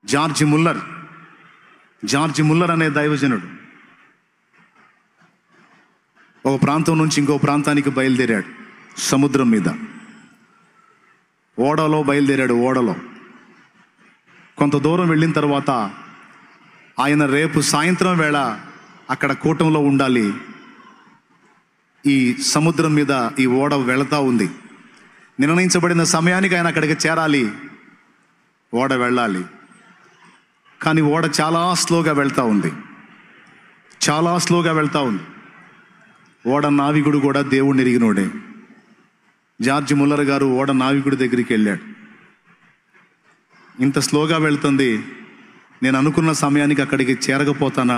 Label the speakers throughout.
Speaker 1: George Muller అనే దైవజనుడు ఒక ప్రాంతం నుంచి ఇంకో ప్రాంతానికి బయలుదేరాడు. సముద్రం మీద ఓడలో బయలుదేరాడు. ఓడలో కొంత దూరం వెళ్ళిన తర్వాత ఆయన రేపు సాయంత్రం వేళ అక్కడ కూటంలో ఉండాలి. ఈ సముద్రం మీద ఈ ఓడ వెళతా ఉంది. నిర్ణయించబడిన సమయానికి ఆయన అక్కడికి చేరాలి, ఓడ వెళ్ళాలి. కానీ ఓడ చాలా స్లోగా వెళ్తూ ఉంది. ఓడ నావికుడు కూడా దేవుడిని ఎరిగినోడే. జార్జ్ ముల్లర్ గారు ఓడ నావికుడి దగ్గరికి వెళ్ళాడు. ఇంత స్లోగా వెళ్తుంది, నేను అనుకున్న సమయానికి అక్కడికి చేరకపోతానా,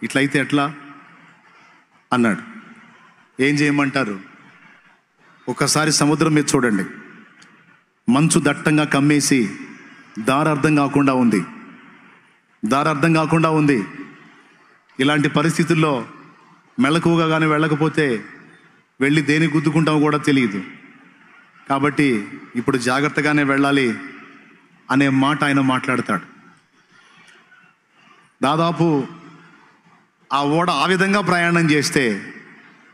Speaker 1: ఇట్లయితే ఎట్లా అన్నాడు. ఏం చేయమంటారు? ఒక్కసారి సముద్రం మీద చూడండి, మంచు దట్టంగా కమ్మేసి దారి అర్థం కాకుండా ఉంది. ఇలాంటి పరిస్థితుల్లో మెలకువగా కానీ వెళ్ళకపోతే వెళ్ళి దేని గుద్దుకుంటామో కూడా తెలియదు. కాబట్టి ఇప్పుడు జాగ్రత్తగానే వెళ్ళాలి అనే మాట ఆయన మాట్లాడతాడు. దాదాపు ఆ ఓడ ఆ విధంగా ప్రయాణం చేస్తే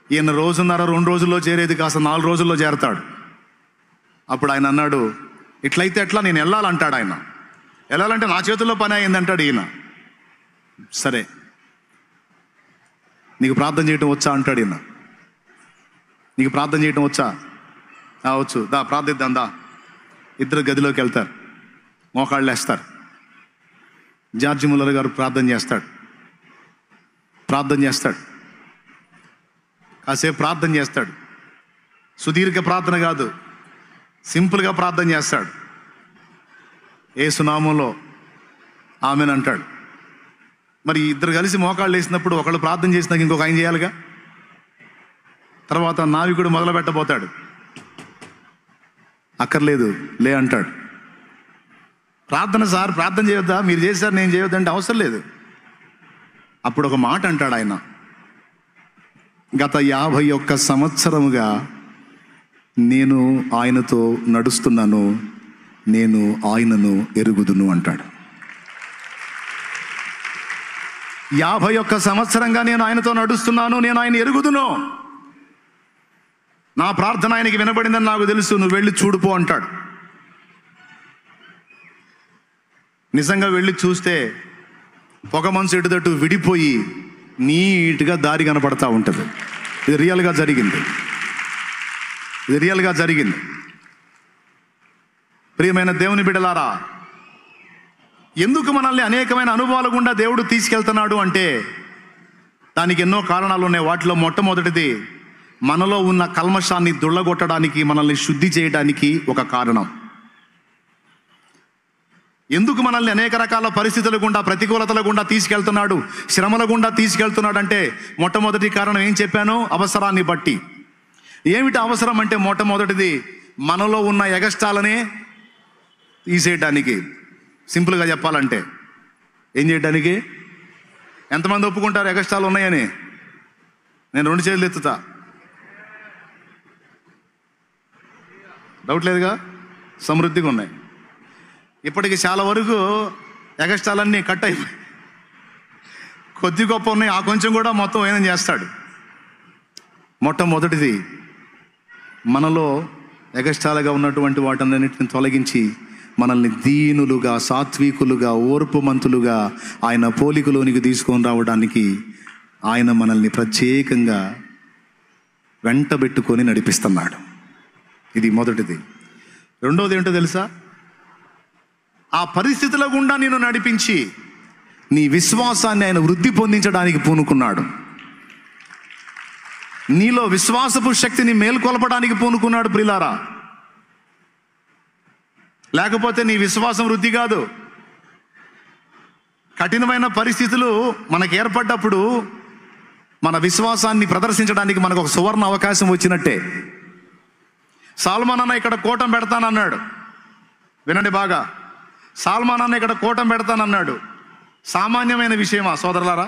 Speaker 1: ఈయన 1.5-2 రోజుల్లో చేరేది కాస్త 4 రోజుల్లో చేరతాడు. అప్పుడు ఆయన అన్నాడు, ఇట్లయితే ఎట్లా, నేను వెళ్ళాలంటాడు. ఆయన వెళ్ళాలంటే నా చేతుల్లో పని అయిందంటాడు ఈయన. సరే, నీకు ప్రార్థన చేయటం వచ్చా అంటాడు ఈయన. నీకు ప్రార్థన చేయటం వచ్చా? వచ్చు, దా ప్రార్థిద్దాం దా. ఇద్దరు గదిలోకి వెళ్తారు, మోకాళ్ళు వేస్తారు. జార్జ్ ముల్లర్ గారు ప్రార్థన చేస్తాడు. కాసేపు ప్రార్థన చేస్తాడు. సుదీర్ఘ ప్రార్థన కాదు, సింపుల్గా ప్రార్థన చేస్తాడు. యేసు నామములో ఆమేన్ అంటాడు. మరి ఇద్దరు కలిసి మోకాళ్ళు వేసినప్పుడు ఒకళ్ళు ప్రార్థన చేసినాక ఇంకొక ఆయన చేయాలిగా. తర్వాత నావికుడు మొదలు పెట్టబోతాడు. అక్కర్లేదు లే అంటాడు. ప్రార్థన సార్, ప్రార్థన చేయొద్దా, మీరు చేశారు నేను చేయొద్దంటే అవసరం లేదు. అప్పుడు ఒక మాట అంటాడు ఆయన, గత 51 సంవత్సరముగా నేను ఆయనతో నడుస్తున్నాను, నేను ఆయనను ఎరుగుదును అంటాడు. 51 సంవత్సరంగా నేను ఆయనతో నడుస్తున్నాను, నేను ఆయన ఎరుగుదును. నా ప్రార్థన ఆయనకి వినబడిందని నాకు తెలుసు, నువ్వు వెళ్ళి చూడుపో అంటాడు. నిజంగా వెళ్ళి చూస్తే పొగ మంచు ఎటుదట్టు విడిపోయి నీట్గా దారి కనపడతా ఉంటుంది. ఇది రియల్గా జరిగింది. ప్రియమైన దేవుని బిడ్డలారా, ఎందుకు మనల్ని అనేకమైన అనుభవాల గుండా దేవుడు తీసుకెళ్తున్నాడు అంటే దానికి ఎన్నో కారణాలు ఉన్నాయి. వాటిలో మొట్టమొదటిది మనలో ఉన్న కల్మషాన్ని దుళ్ళగొట్టడానికి, మనల్ని శుద్ధి చేయడానికి ఒక కారణం. ఎందుకు మనల్ని అనేక రకాల పరిస్థితుల గుండా, ప్రతికూలతల గుండా తీసుకెళ్తున్నాడు, శ్రమల గుండా తీసుకెళ్తున్నాడు అంటే మొట్టమొదటి కారణం ఏం చెప్పాను? అవసరాన్ని బట్టి. ఏమిటి అవసరం అంటే మొట్టమొదటిది మనలో ఉన్న ఎగస్టాలనే తీసేయడానికి. సింపుల్గా చెప్పాలంటే ఏం చేయడానికి? ఎంతమంది ఒప్పుకుంటారు ఎగస్టాలు ఉన్నాయని? నేను 2 చేతులు ఎత్తుతా. డౌట్ లేదుగా, సమృద్ధిగా ఉన్నాయి. ఇప్పటికి చాలా వరకు ఎగస్టాలన్నీ కట్ అయిపోయి కొద్ది గొప్ప ఉన్నాయి. ఆ కొంచెం కూడా మొత్తం ఏం చేస్తాడు? మొట్టమొదటిది మనలో ఎగస్టాలుగా ఉన్నటువంటి వాటన్నిటిని తొలగించి మనల్ని దీనులుగా, సాత్వికులుగా, ఓర్పుమంతులుగా ఆయన పోలికలోనికి తీసుకొని రావడానికి ఆయన మనల్ని ప్రత్యేకంగా వెంటబెట్టుకొని నడిపిస్తున్నాడు. ఇది మొదటిది. రెండోది ఏంటో తెలుసా? ఆ పరిస్థితుల గుండా నేను నడిపించి నీ విశ్వాసాన్ని ఆయన వృద్ధి పొందించడానికి పూనుకున్నాడు. నీలో విశ్వాసపు శక్తిని మేల్కొల్పడానికి పూనుకున్నాడు ప్రియులారా. లేకపోతే నీ విశ్వాసం వృద్ధి కాదు. కఠినమైన పరిస్థితులు మనకు ఏర్పడ్డప్పుడు మన విశ్వాసాన్ని ప్రదర్శించడానికి మనకు ఒక సువర్ణ అవకాశం వచ్చినట్టే. సాల్మాన్ అన్న ఇక్కడ కోటం పెడతానన్నాడు. వినండి బాగా, సాల్మాన్ అన్న ఇక్కడ కోటం పెడతానన్నాడు. సామాన్యమైన విషయమా సోదరులారా?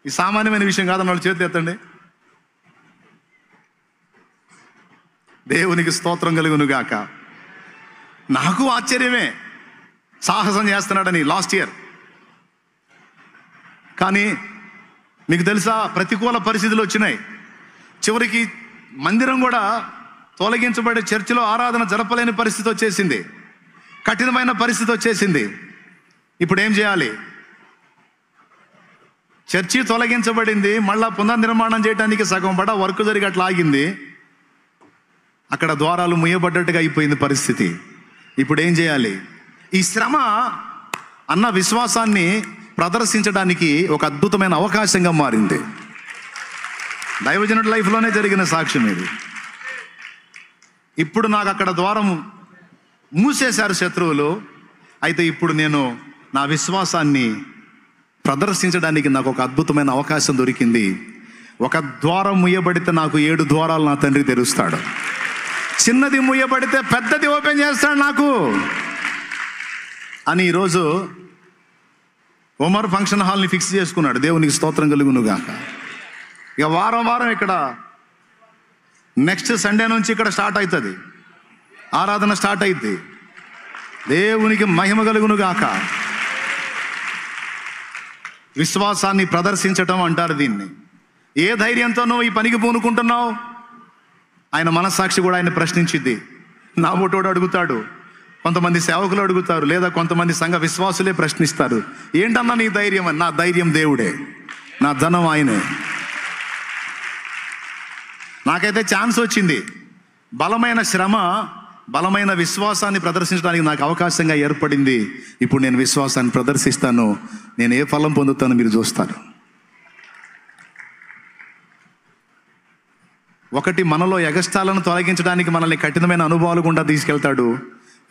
Speaker 1: ఈ సామాన్యమైన విషయం కాదన్న వాళ్ళు చేతులు ఎత్తండి. దేవునికి స్తోత్రం కలుగును గాక. నాకు ఆశ్చర్యమే. సాహసం చేస్తున్నాడని లాస్ట్ ఇయర్. కానీ మీకు తెలుసా, ప్రతికూల పరిస్థితులు వచ్చినాయి. చివరికి మందిరం కూడా తొలగించబడి చర్చిలో ఆరాధన జరపలేని పరిస్థితి వచ్చేసింది. కఠినమైన పరిస్థితి వచ్చేసింది. ఇప్పుడు ఏం చేయాలి? చర్చి తొలగించబడింది, మళ్ళా పునర్నిర్మాణం చేయడానికి సగం పడ వర్క్ జరిగి అట్లా ఆగింది. అక్కడ ద్వారాలు ముయ్యబడ్డట్టుగా అయిపోయింది పరిస్థితి. ఇప్పుడు ఏం చేయాలి? ఈ శ్రమ అన్న విశ్వాసాన్ని ప్రదర్శించడానికి ఒక అద్భుతమైన అవకాశంగా మారింది. దైవజనుడి లైఫ్లోనే జరిగిన సాక్ష్యం ఇది. ఇప్పుడు నాకు అక్కడ ద్వారం మూసేశారు శత్రువులు. అయితే ఇప్పుడు నేను నా విశ్వాసాన్ని ప్రదర్శించడానికి నాకు ఒక అద్భుతమైన అవకాశం దొరికింది. ఒక ద్వారం ముయ్యబడితే నాకు 7 ద్వారాలు నా తండ్రి తెరుస్తాడు. చిన్నది ముయ్యబడితే పెద్దది ఓపెన్ చేస్తాడు నాకు అని ఈరోజు ఉమర్ ఫంక్షన్ హాల్ని ఫిక్స్ చేసుకున్నాడు. దేవునికి స్తోత్రం కలుగునుగాక. ఇక వారం వారం ఇక్కడ నెక్స్ట్ సండే నుంచి ఇక్కడ స్టార్ట్ అవుతుంది, ఆరాధన స్టార్ట్ అవుతుంది. దేవునికి మహిమ కలుగునుగాక. విశ్వాసాన్ని ప్రదర్శించటం అంటారు దీన్ని. ఏ ధైర్యంతో నువ్వు ఈ పనికి పూనుకుంటున్నావు? ఆయన మనస్సాక్షి కూడా ఆయన ప్రశ్నించిద్ది. నా ఓటోడు అడుగుతాడు, కొంతమంది సేవకులు అడుగుతారు, లేదా కొంతమంది సంఘ విశ్వాసులే ప్రశ్నిస్తారు, ఏంటన్నా నీ ధైర్యం అని. నా ధైర్యం దేవుడే, నా ధనం ఆయనే. నాకైతే ఛాన్స్ వచ్చింది. బలమైన శ్రమ బలమైన విశ్వాసాన్ని ప్రదర్శించడానికి నాకు అవకాశంగా ఏర్పడింది. ఇప్పుడు నేను విశ్వాసాన్ని ప్రదర్శిస్తాను. నేను ఏ ఫలం పొందుతానో మీరు చూస్తారు. ఒకటి, మనలో ఎగస్టాలను తొలగించడానికి మనల్ని కఠినమైన అనుభవాలు గుండా తీసుకెళ్తాడు.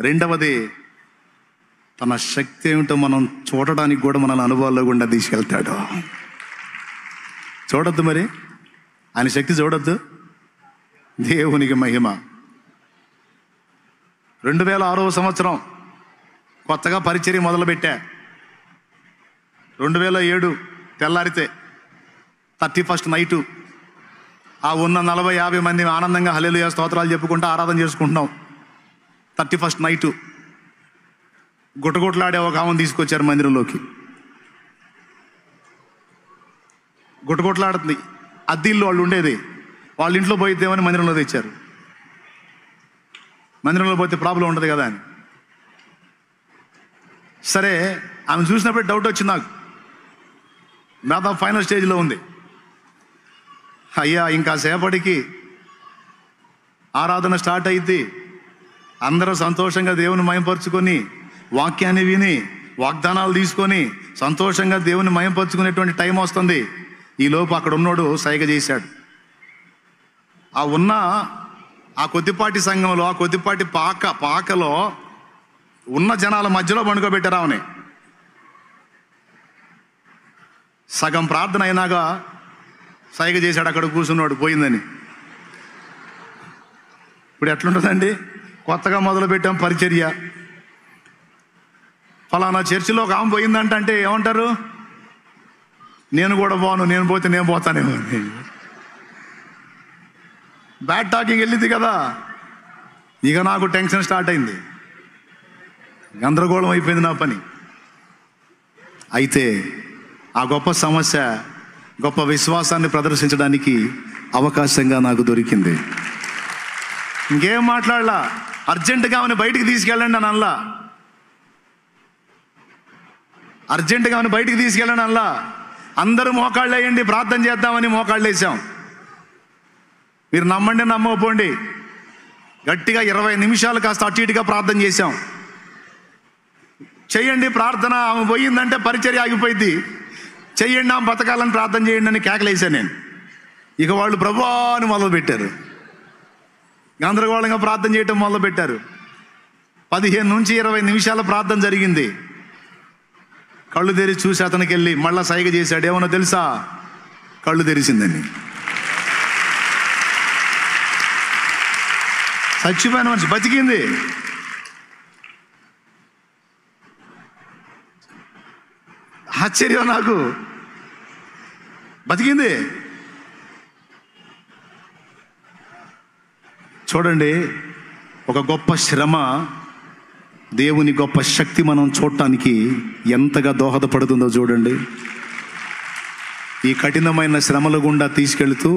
Speaker 1: రెండవది, తన శక్తి ఏమిటో మనం చూడడానికి కూడా మనల్ని అనుభవాల్లో గుండా తీసుకెళ్తాడు. చూడొద్దు మరి, ఆయన శక్తి చూడొద్దు. దేవునికి మహిమ. 2006వ సంవత్సరం కొత్తగా పరిచర్య మొదలుపెట్టా. 2007 తెల్లారితే 31st నైటు ఆ ఉన్న 40-50 మంది ఆనందంగా హల్లెలూయా స్తోత్రాలు చెప్పుకుంటూ ఆరాధన చేసుకుంటున్నాం. 31st నైటు గుట్టగుట్లాడే ఒక ఆమెను తీసుకొచ్చారు మందిరంలోకి. గుట్టగుట్లాడుతుంది. అద్దిల్లు వాళ్ళు ఉండేది, వాళ్ళ ఇంట్లో పోయిద్దేమని మందిరంలో తెచ్చారు. మందిరంలో పోతే ప్రాబ్లం ఉండదు కదా అని. సరే, ఆమె చూసినప్పుడు డౌట్ వచ్చింది నాకు. దాదాపు ఫైనల్ స్టేజ్లో ఉంది. అయ్యా ఇంకా సేపటికి ఆరాధన స్టార్ట్ అయింది. అందరూ సంతోషంగా దేవుని మయంపరుచుకొని వాక్యాన్ని విని వాగ్దానాలు తీసుకొని సంతోషంగా దేవుని మయంపరుచుకునేటువంటి టైం వస్తుంది. ఈలోపు అక్కడ ఉన్నోడు సైగ చేశాడు. ఆ కొద్దిపాటి సంఘంలో, ఆ కొద్దిపాటి పాకలో ఉన్న జనాల మధ్యలో పండుకోబెట్టారు ఆమెని. సగం ప్రార్థన అయినాక సైగ చేశాడు అక్కడ కూర్చున్నాడు పోయిందని. ఇప్పుడు ఎట్లుంటుందండి? కొత్తగా మొదలు పెట్టాం పరిచర్య, ఫలానా చర్చిలో ఒక ఆమె పోయిందంటే ఏమంటారు? నేను కూడా పోను, నేను పోతే నేను పోతానేమో. బ్యాడ్ టాకింగ్ వెళ్ళింది కదా. ఇక నాకు టెన్షన్ స్టార్ట్ అయింది, గందరగోళం అయిపోయింది నా పని. అయితే ఆ గొప్ప సమస్య గొప్ప విశ్వాసాన్ని ప్రదర్శించడానికి అవకాశంగా నాకు దొరికింది. ఇంకేం మాట్లాడలా. అర్జెంటుగా ఆమెను బయటికి తీసుకెళ్ళండి అని అల్లా, అర్జెంటుగా ఆమెను బయటికి తీసుకెళ్ళండి అల్లా. అందరూ మోకాళ్ళు వేయండి, ప్రార్థన చేద్దామని మోకాళ్ళు వేసాం. మీరు నమ్మండి నమ్మకపోండి, గట్టిగా 20 నిమిషాలు కాస్త అటు ఇటుగా ప్రార్థన చేశాం. చెయ్యండి ప్రార్థన, ఆమె పోయిందంటే పరిచర్య ఆగిపోయింది, చెయ్యండి ఆమె బతకాలని ప్రార్థన చేయండి అని కేకలేసాను నేను. ఇక వాళ్ళు ప్రభువా అని మొదలుపెట్టారు, గందరగోళంగా ప్రార్థన చేయటం మొదలుపెట్టారు. 15 నుంచి 20 నిమిషాల ప్రార్థన జరిగింది. కళ్ళు తెరిచి చూసి అతనికి వెళ్ళి మళ్ళా సైగ చేశాడు. ఏమన్నా తెలుసా? కళ్ళు తెరిచిందని. చచ్చిపోయిన మనిషి బతికింది. ఆశ్చర్యం నాకు, బతికింది. చూడండి, ఒక గొప్ప శ్రమ దేవుని గొప్ప శక్తి మనం చూడటానికి ఎంతగా దోహదపడుతుందో చూడండి. ఈ కఠినమైన శ్రమల గుండా తీసుకెళ్తూ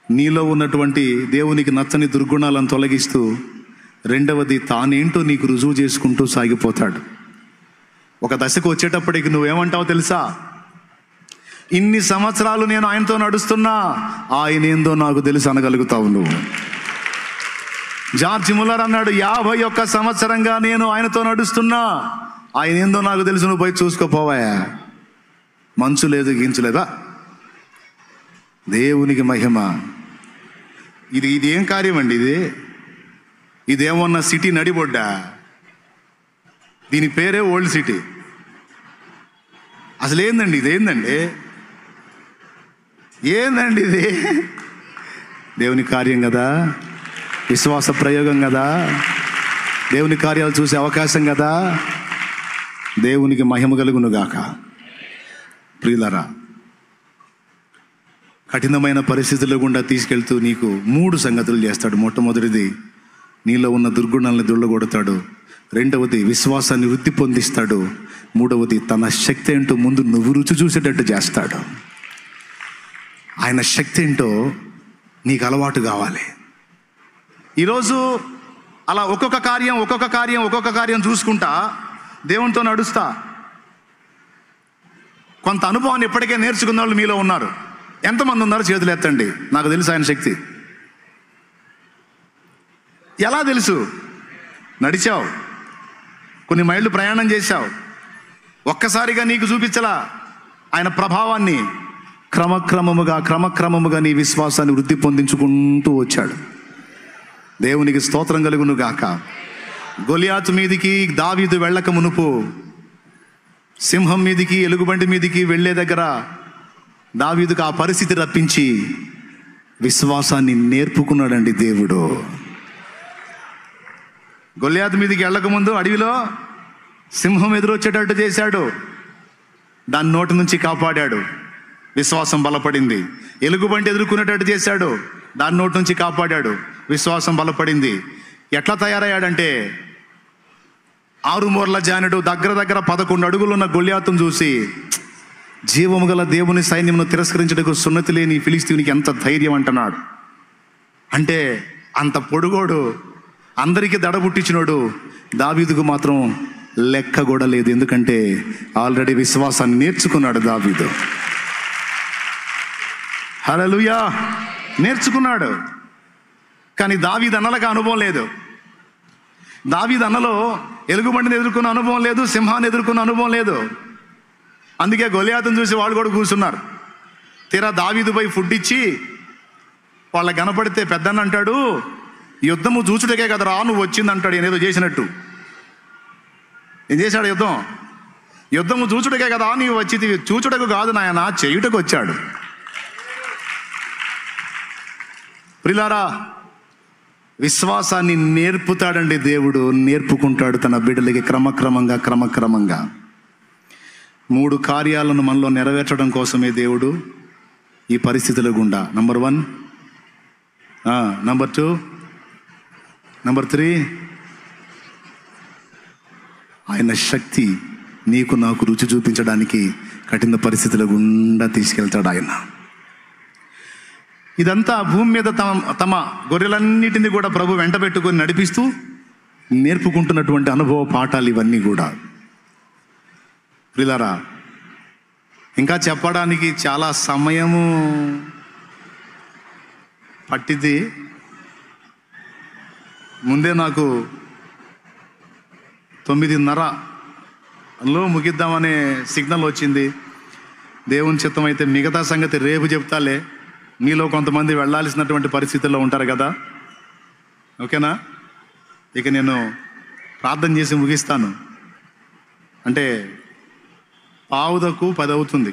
Speaker 1: నీలో ఉన్నటువంటి దేవునికి నచ్చని దుర్గుణాలను తొలగిస్తూ, రెండవది తానేంటో నీకు రుజువు చేసుకుంటూ సాగిపోతాడు. ఒక దశకు వచ్చేటప్పటికి నువ్వేమంటావో తెలుసా? ఇన్ని సంవత్సరాలు నేను ఆయనతో నడుస్తున్నా, ఆయన ఏందో నాకు తెలుసు అనగలుగుతావు నువ్వు. జార్జ్ ముల్లర్ అన్నాడు, 51 సంవత్సరంగా నేను ఆయనతో నడుస్తున్నా, ఆయన ఏందో నాకు తెలుసు, నువ్వు పోయి చూసుకోపోవాయా. మంచు లేదు, గించు లేదా. దేవునికి మహిమ. ఇది ఏం కార్యం అండి? ఇదేమన్నా సిటీ నడిబొడ్డా? దీని పేరే ఓల్డ్ సిటీ. అసలు ఏందండి ఇది? దేవుని కార్యం కదా, విశ్వాస ప్రయోగం కదా, దేవుని కార్యాలు చూసే అవకాశం కదా. దేవునికి మహిమ కలుగును గాక. ప్రియులారా, కఠినమైన పరిస్థితుల గుండా తీసుకెళ్తూ నీకు 3 సంగతులు చేస్తాడు. మొట్టమొదటిది, నీలో ఉన్న దుర్గుణాలను దుళ్ళగొడతాడు. రెండవది, విశ్వాసాన్ని వృద్ధి పొందిస్తాడు. మూడవది, తన శక్తి ఏంటో ముందు నువ్వు రుచి చూసేటట్టు చేస్తాడు. ఆయన శక్తి ఏంటో నీకు అలవాటు కావాలి. ఈరోజు అలా ఒక్కొక్క కార్యం చూసుకుంటా దేవునితో నడుస్తా. కొంత అనుభవాన్ని ఇప్పటికే నేర్చుకున్న వాళ్ళు మీలో ఉన్నారు. ఎంతమంది ఉన్నారు? చేతులు ఎత్తండి. నాకు తెలుసు ఆయన శక్తి. ఎలా తెలుసు? నడిచావు, కొన్ని మైళ్ళు ప్రయాణం చేశావు. ఒక్కసారిగా నీకు చూపించలా ఆయన ప్రభావాన్ని. క్రమక్రమముగా నీ విశ్వాసాన్ని వృద్ధి పొందించుకుంటూ వచ్చాడు. దేవునికి స్తోత్రం కలుగును గాక. గొలియాతు మీదికి దావీదు వెళ్ళక మునుపు, సింహం మీదికి ఎలుగుబంటి మీదికి వెళ్ళే దగ్గర దావీదుకు ఆ పరిస్థితి రప్పించి విశ్వాసాన్ని నేర్పుకున్నాడండి దేవుడు. గొలియాతు మీదికి వెళ్ళక ముందు అడవిలో సింహం ఎదురొచ్చేటట్టు చేశాడు, దాని నోటి నుంచి కాపాడాడు, విశ్వాసం బలపడింది. ఎలుగుబంటి ఎదుర్కొనేటట్టు చేశాడు, దాని నోటి నుంచి కాపాడాడు, విశ్వాసం బలపడింది. ఎట్లా తయారయ్యాడంటే, 6 మూరల జానుడు దగ్గర 11 అడుగులున్న గొలియాతును చూసి, జీవము గల దేవుని సైన్యమును తిరస్కరించడానికి సున్నతి లేని ఫిలిస్తీయునికి ఎంత ధైర్యం అంటున్నాడు. అంటే అంత పొడుగోడు, అందరికీ దడబుట్టించినోడు. దావీదుకు మాత్రం లెక్క కూడా లేదు. ఎందుకంటే ఆల్రెడీ విశ్వాసాన్ని నేర్చుకున్నాడు దావీదు. హల్లెలూయా, నేర్చుకున్నాడు. కానీ దావీదు అన్నలకు అనుభవం లేదు. దావీదు అన్నలో ఎలుగుబంటిని ఎదుర్కొన్న అనుభవం లేదు, సింహాన్ని ఎదుర్కొన్న అనుభవం లేదు. అందుకే గొలియాతును చూసి వాళ్ళు కూడా కూర్చున్నారు. తీరా దావీదు పోయి ఫుడ్ ఇచ్చి వాళ్ళకి కనపడితే పెద్దన్న అంటాడు, యుద్ధము చూచుటకే కదరా నువ్వు వచ్చింది అంటాడు. ఏదో చేసినట్టు. ఏం చేశాడు? యుద్ధము చూచుటకే కదా నీవు వచ్చింది. చూచుటకు కాదు నాయన, చేయుటకు వచ్చాడు. ప్రియులారా, విశ్వాసాన్ని నేర్పుతాడండి దేవుడు. నేర్పుకుంటాడు తన బిడ్డలకి క్రమక్రమంగా. 3 కార్యాలను మనలో నెరవేర్చడం కోసమే దేవుడు ఈ పరిస్థితుల గుండా. నంబర్ 1, నంబర్ 2, నంబర్ 3, ఆయన శక్తి నీకు నాకు రుచి చూపించడానికి కఠిన పరిస్థితుల గుండా తీసుకెళ్తాడు ఆయన. ఇదంతా భూమి మీద తమ గొర్రెలన్నిటిని కూడా ప్రభు వెంట పెట్టుకొని నడిపిస్తూ నేర్పుకుంటున్నటువంటి అనుభవ పాఠాలు ఇవన్నీ కూడా. ప్రియులారా, ఇంకా చెప్పడానికి చాలా సమయము పట్టింది. ముందే నాకు 9:30లో ముగిద్దామనే సిగ్నల్ వచ్చింది. దేవుని చిత్తం అయితే మిగతా సంగతి రేపు చెప్తాలే. మీలో కొంతమంది వెళ్ళాల్సినటువంటి పరిస్థితుల్లో ఉంటారు కదా. ఓకేనా? ఇక నేను ప్రార్థన చేసి ముగిస్తాను. అంటే 9:10 అవుతుంది.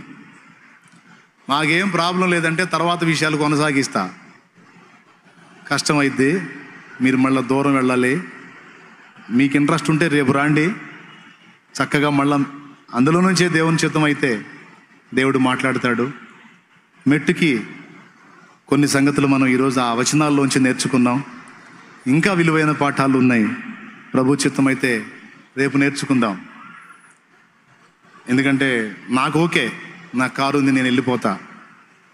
Speaker 1: మాకేం ప్రాబ్లం లేదంటే తర్వాత విషయాలు కొనసాగిస్తా. కష్టమైద్ది, మీరు మళ్ళీ దూరం వెళ్ళాలి. మీకు ఇంట్రెస్ట్ ఉంటే రేపు రాండి, చక్కగా మళ్ళా అందులో నుంచే దేవుని చిత్తం అయితే దేవుడు మాట్లాడతాడు. మెట్టుకి కొన్ని సంగతులు మనం ఈరోజు ఆ వచనాల్లోంచి నేర్చుకున్నాం. ఇంకా విలువైన పాఠాలు ఉన్నాయి. ప్రభు చిత్తమైతే రేపు నేర్చుకుందాం. ఎందుకంటే నాకు ఓకే, నా కారు ఉంది, నేను వెళ్ళిపోతా.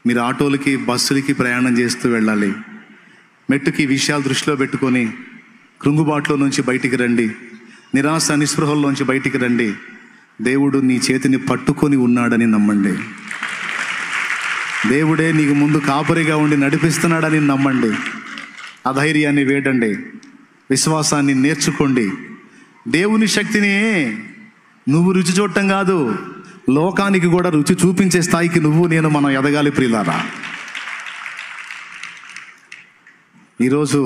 Speaker 1: మీరు ఆటోలకి బస్సులకి ప్రయాణం చేస్తూ వెళ్ళాలి. మెట్టుకి విషయాలు దృష్టిలో పెట్టుకొని కృంగుబాటులో నుంచి బయటికి రండి, నిరాశ నిస్పృహల్లోంచి బయటికి రండి. దేవుడు నీ చేతిని పట్టుకొని ఉన్నాడని నమ్మండి. దేవుడే నీకు ముందు కాపరిగా ఉండి నడిపిస్తున్నాడని నమ్మండి. అధైర్యాన్ని వేడండి, విశ్వాసాన్ని నేర్చుకోండి. దేవుని శక్తిని నువ్వు రుచి చూడటం కాదు, లోకానికి కూడా రుచి చూపించే స్థాయికి నువ్వు నేను మనం ఎదగాలి ప్రియులారా. ఈరోజు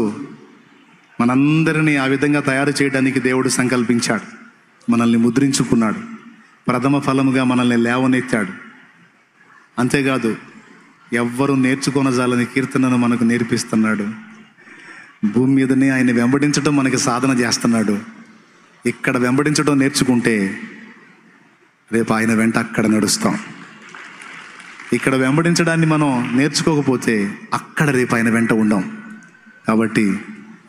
Speaker 1: మనందరినీ ఆ విధంగా తయారు చేయడానికి దేవుడు సంకల్పించాడు. మనల్ని ముద్రించుకున్నాడు, ప్రథమ ఫలముగా మనల్ని లేవనెత్తాడు. అంతేకాదు, ఎవ్వరూ నేర్చుకొనజాలని కీర్తనను మనకు నేర్పిస్తున్నాడు. భూమి మీదనే ఆయన వెంబడించడం మనకి సాధన చేస్తున్నాడు. ఇక్కడ వెంబడించడం నేర్చుకుంటే రేపు ఆయన వెంట అక్కడ నడుస్తాం. ఇక్కడ వెంబడించడాన్ని మనం నేర్చుకోకపోతే అక్కడ రేపు ఆయన వెంట ఉండం. కాబట్టి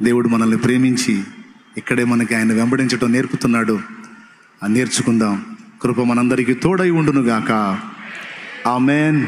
Speaker 1: దేవుడు మనల్ని ప్రేమించి ఇక్కడే మనకి ఆయన వెంబడించడం నేర్పుతున్నాడు. నేర్చుకుందాం. కృప మనందరికీ తోడై ఉండునుగాక. ఆమేన్.